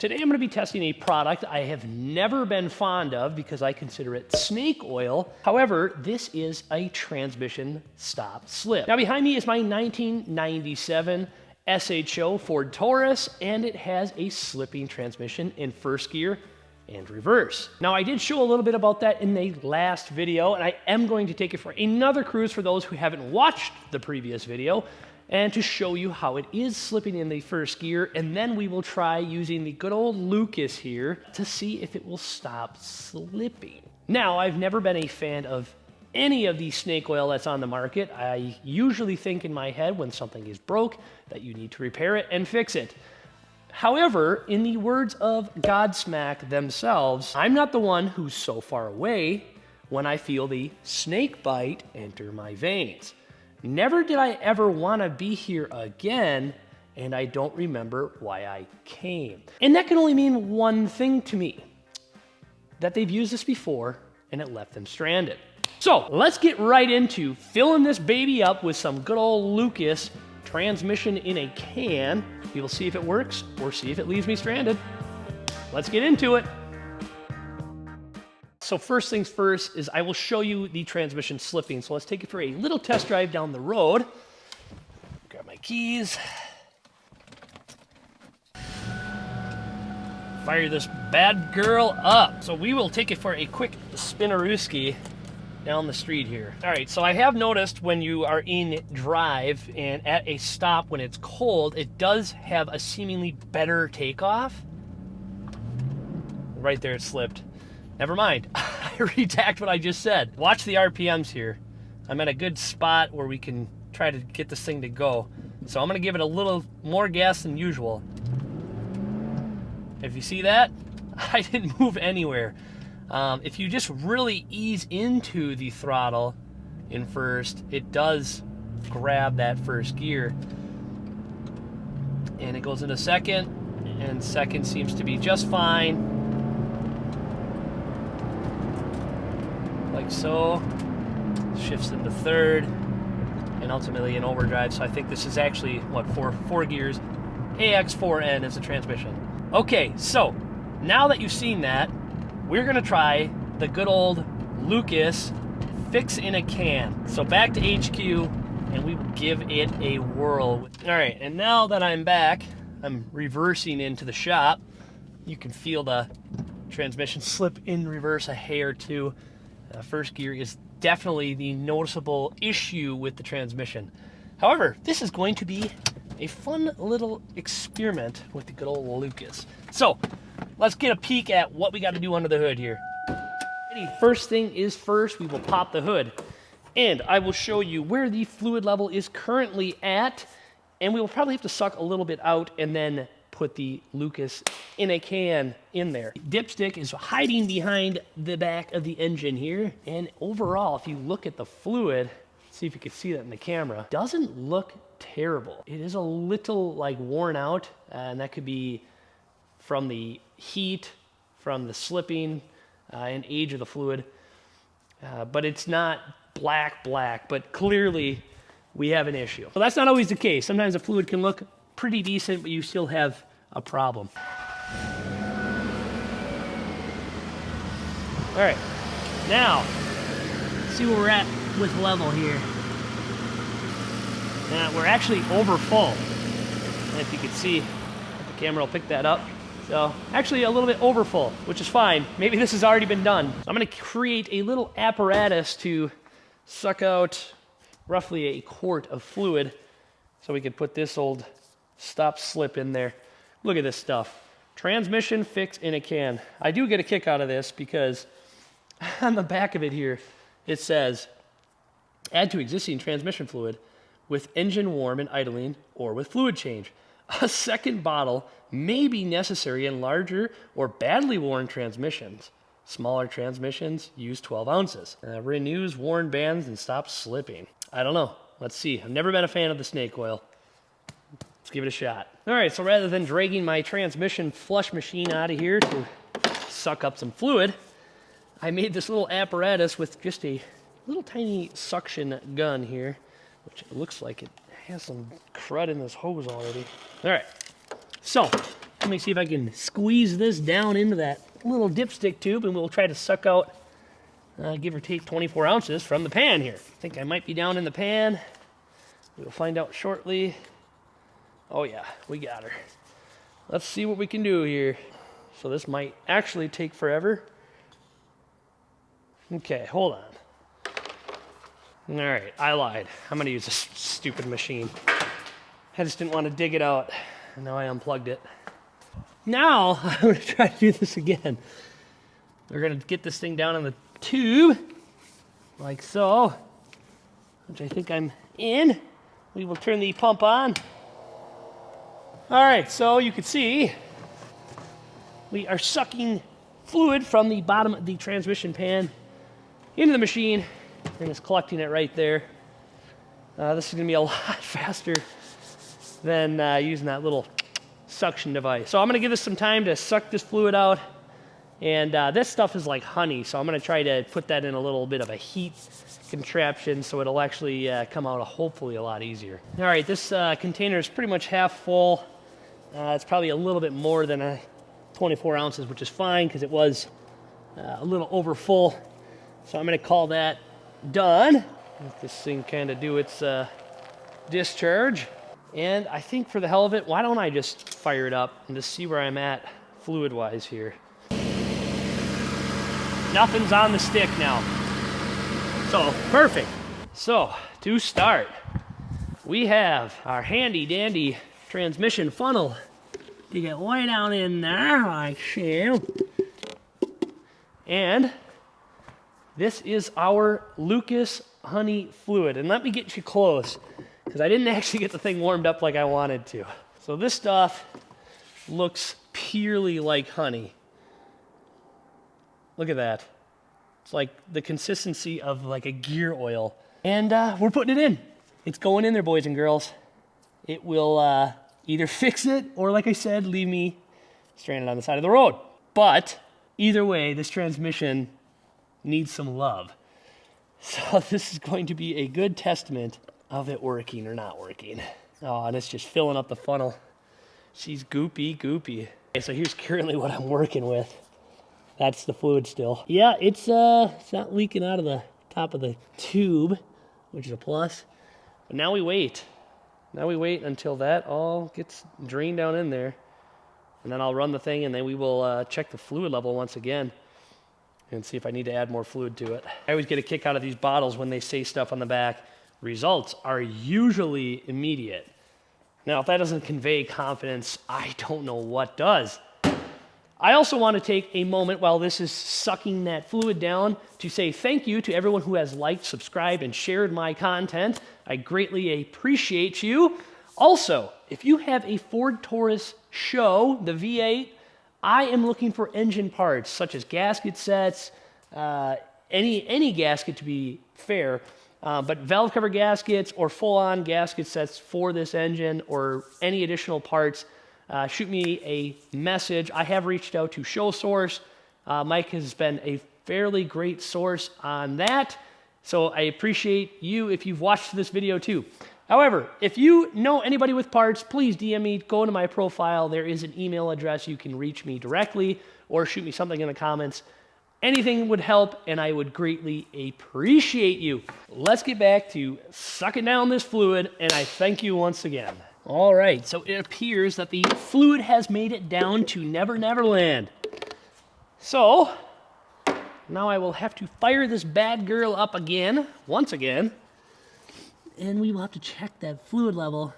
Today I'm going to be testing a product I have never been fond of because I consider it snake oil. However, this is a transmission stop slip. Now behind me is my 1997 SHO Ford Taurus, and it has a slipping transmission in first gear and reverse. Now I did show a little bit about that in the last video, and I am going to take it for another cruise for those who haven't watched the previous video, and to show you how it is slipping in the first gear, and then we will try using the good old Lucas here to see if it will stop slipping. Now, I've never been a fan of any of the snake oil that's on the market. I usually think in my head when something is broke that you need to repair it and fix it. However, in the words of Godsmack themselves, I'm not the one who's so far away when I feel the snake bite enter my veins. Never did I ever want to be here again, and I don't remember why I came. And that can only mean one thing to me, that they've used this before and it left them stranded. So let's get right into filling this baby up with some good old Lucas transmission in a can. We will see if it works or see if it leaves me stranded. Let's get into it. So first things first is I will show you the transmission slipping. So let's take it for a little test drive down the road. Grab my keys. Fire this bad girl up. So we will take it for a quick spinnerooski down the street here. All right, so I have noticed when you are in drive and at a stop when it's cold, it does have a seemingly better takeoff. Right there, it slipped. Never mind, I redact what I just said. Watch the RPMs here. I'm at a good spot where we can try to get this thing to go. So I'm gonna give it a little more gas than usual. If you see that, I didn't move anywhere. If you just really ease into the throttle in first, it does grab that first gear. And it goes into second, and second seems to be just fine. Like so. Shifts into third, and ultimately in overdrive. So I think this is actually, what, four gears. AX4N is the transmission. Okay, so now that you've seen that, we're gonna try the good old Lucas fix in a can. So back to HQ, and we will give it a whirl. All right, and now that I'm back, I'm reversing into the shop. You can feel the transmission slip in reverse a hair or two. First gear is definitely the noticeable issue with the transmission. However, this is going to be a fun little experiment with the good old Lucas. So let's get a peek at what we got to do under the hood here. First thing is first, we will pop the hood, and I will show you where the fluid level is currently at, and we will probably have to suck a little bit out and then put the Lucas in a can in there. Dipstick is hiding behind the back of the engine here, and overall, if you look at the fluid, see if you can see that in the camera, doesn't look terrible. It is a little like worn out, and that could be from the heat, from the slipping, and age of the fluid. But it's not black, but clearly we have an issue. Well, that's not always the case. Sometimes the fluid can look pretty decent, but you still have a problem. All right, now, see where we're at with level here. We're actually over full. And if you can see, the camera will pick that up. So actually a little bit over full, which is fine. Maybe this has already been done. So I'm gonna create a little apparatus to suck out roughly a quart of fluid so we can put this old stop slip in there. Look at this stuff. Transmission fix in a can. I do get a kick out of this because on the back of it here, it says, add to existing transmission fluid with engine warm and idling or with fluid change. A second bottle may be necessary in larger or badly worn transmissions. Smaller transmissions use 12 ounces. Renews worn bands and stops slipping. I don't know. Let's see. I've never been a fan of the snake oil. Let's give it a shot. All right, so rather than dragging my transmission flush machine out of here to suck up some fluid, I made this little apparatus with just a little tiny suction gun here, which it looks like it has some crud in this hose already. All right, so Let me see if I can squeeze this down into that little dipstick tube, and we'll try to suck out, give or take 24 ounces from the pan here. I think I might be down in the pan. We'll find out shortly. Oh yeah, we got her. Let's see what we can do here. So this might actually take forever. Okay, hold on. All right, I lied. I'm gonna use this stupid machine. I just didn't want to dig it out. And now I unplugged it. Now, I'm gonna try to do this again. We're gonna get this thing down in the tube, like so, which I think I'm in. We will turn the pump on. All right, so you can see we are sucking fluid from the bottom of the transmission pan into the machine, and it's collecting it right there. This is gonna be a lot faster than using that little suction device. So I'm gonna give this some time to suck this fluid out, and this stuff is like honey, so I'm gonna try to put that in a little bit of a heat contraption so it'll actually come out hopefully a lot easier. All right, this container is pretty much half full. It's probably a little bit more than 24 ounces, which is fine because it was a little over full. So I'm gonna call that done. Let this thing kind of do its discharge. And I think for the hell of it, why don't I just fire it up and just see where I'm at fluid-wise here. Nothing's on the stick now. So, perfect. So, to start, we have our handy-dandy transmission funnel. You get way down in there, like so. And this is our Lucas honey fluid. And let me get you close, because I didn't actually get the thing warmed up like I wanted to. So this stuff looks purely like honey. Look at that. It's like the consistency of like a gear oil. And we're putting it in. It's going in there, boys and girls. It will either fix it or, like I said, leave me stranded on the side of the road. But either way, this transmission needs some love. So this is going to be a good testament of it working or not working. Oh, and it's just filling up the funnel. She's goopy. Okay, so here's currently what I'm working with. That's the fluid still. Yeah, it's not leaking out of the top of the tube, which is a plus. But now we wait. Now we wait until that all gets drained down in there. And then I'll run the thing, and then we will check the fluid level once again and see if I need to add more fluid to it. I always get a kick out of these bottles when they say stuff on the back. Results are usually immediate. Now, if that doesn't convey confidence, I don't know what does. I also want to take a moment while this is sucking that fluid down to say thank you to everyone who has liked, subscribed, and shared my content. I greatly appreciate you. Also, if you have a Ford Taurus SHO, the V8, I am looking for engine parts such as gasket sets, any gasket to be fair, but valve cover gaskets or full-on gasket sets for this engine or any additional parts. Shoot me a message. I have reached out to Show Source. Mike has been a fairly great source on that, so I appreciate you if you've watched this video too. However, if you know anybody with parts, please DM me, go to my profile. There is an email address. You can reach me directly or shoot me something in the comments. Anything would help, and I would greatly appreciate you. Let's get back to sucking down this fluid, and I thank you once again. All right, so it appears that the fluid has made it down to Never Never Land. So, now I will have to fire this bad girl up again, once again, and we will have to check that fluid level.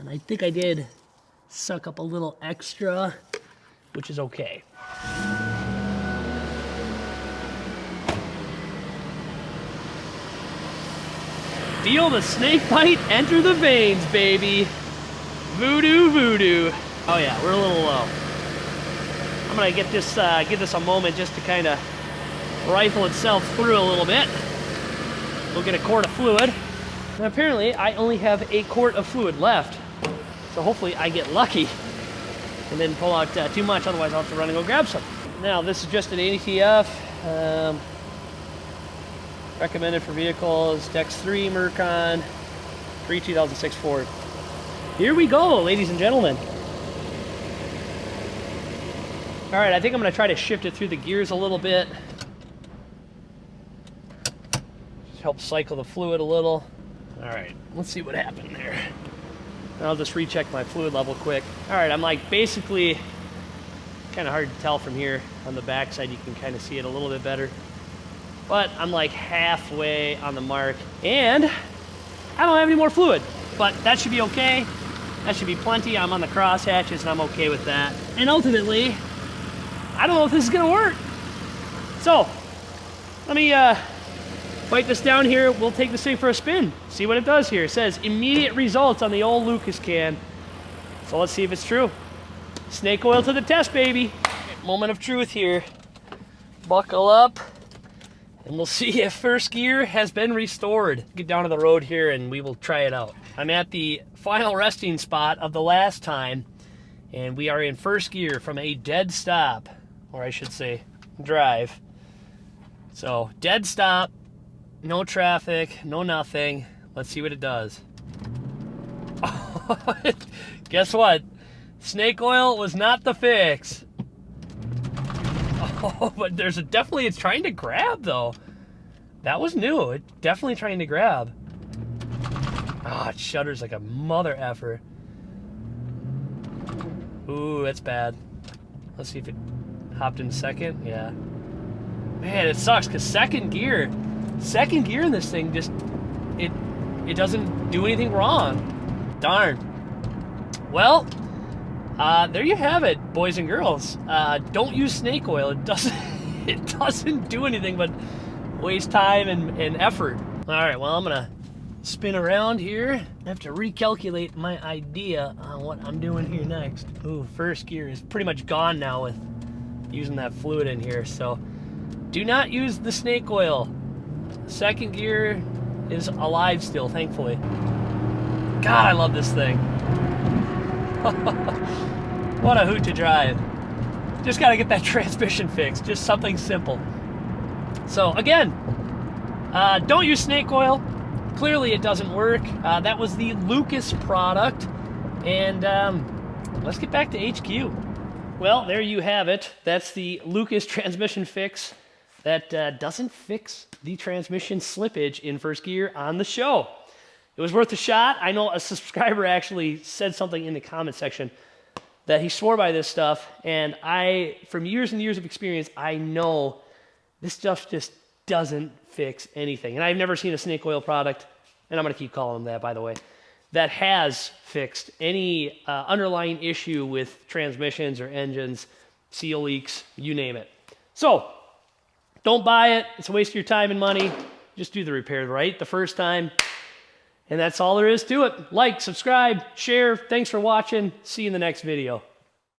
And I think I did suck up a little extra, which is okay. Feel the snake bite enter the veins, baby. Voodoo, voodoo. Oh yeah, we're a little low. I'm gonna give this a moment just to kind of rifle itself through a little bit. We'll get a quart of fluid. And apparently, I only have a quart of fluid left. So hopefully I get lucky and didn't pull out too much, otherwise I'll have to run and go grab some. Now, this is just an ATF. Recommended for vehicles, Dex 3 Mercon, 2006 Ford. Here we go, ladies and gentlemen. All right, I think I'm gonna try to shift it through the gears a little bit. Just help cycle the fluid a little. All right, let's see what happened there. I'll just recheck my fluid level quick. All right, I'm like basically, kind of hard to tell from here. On the backside, you can kind of see it a little bit better. But I'm like halfway on the mark, and I don't have any more fluid, but that should be okay. That should be plenty. I'm on the cross hatches, and I'm okay with that. And ultimately, I don't know if this is gonna work. So, let me bite this down here. We'll take this thing for a spin. See what it does here. It says immediate results on the old Lucas can. So let's see if it's true. Snake oil to the test, baby. Moment of truth here. Buckle up, and we'll see if first gear has been restored. Get down to the road here, and we will try it out. I'm at the final resting spot of the last time, and we are in first gear from a dead stop, or I should say drive. So dead stop, no traffic, no nothing. Let's see what it does. Guess what? Snake oil was not the fix. Oh, but there's definitely, it's trying to grab though. That was new. It's definitely trying to grab. Ah, it shudders like a mother effer. Ooh, that's bad. Let's see if it hopped in second. Yeah. Man, it sucks because second gear in this thing just, it doesn't do anything wrong. Darn. Well, there you have it, boys and girls. Don't use snake oil. It doesn't do anything but waste time and effort. All right, well, I'm gonna spin around here. I have to recalculate my idea on what I'm doing here next. Ooh, first gear is pretty much gone now with using that fluid in here, so do not use the snake oil. Second gear is alive still, thankfully. God, I love this thing. What a hoot to drive. Just gotta get that transmission fixed, just something simple. So again, don't use snake oil. Clearly it doesn't work. That was the Lucas product. And let's get back to HQ. Well, there you have it. That's the Lucas transmission fix that doesn't fix the transmission slippage in first gear on the SHO. It was worth a shot. I know a subscriber actually said something in the comment section that he swore by this stuff, and from years and years of experience, I know this stuff just doesn't fix anything. And I've never seen a snake oil product, and I'm gonna keep calling them that, by the way, that has fixed any underlying issue with transmissions or engines, seal leaks, you name it. So, don't buy it. It's a waste of your time and money. Just do the repair right the first time. And that's all there is to it. Like, subscribe, share. Thanks for watching. See you in the next video.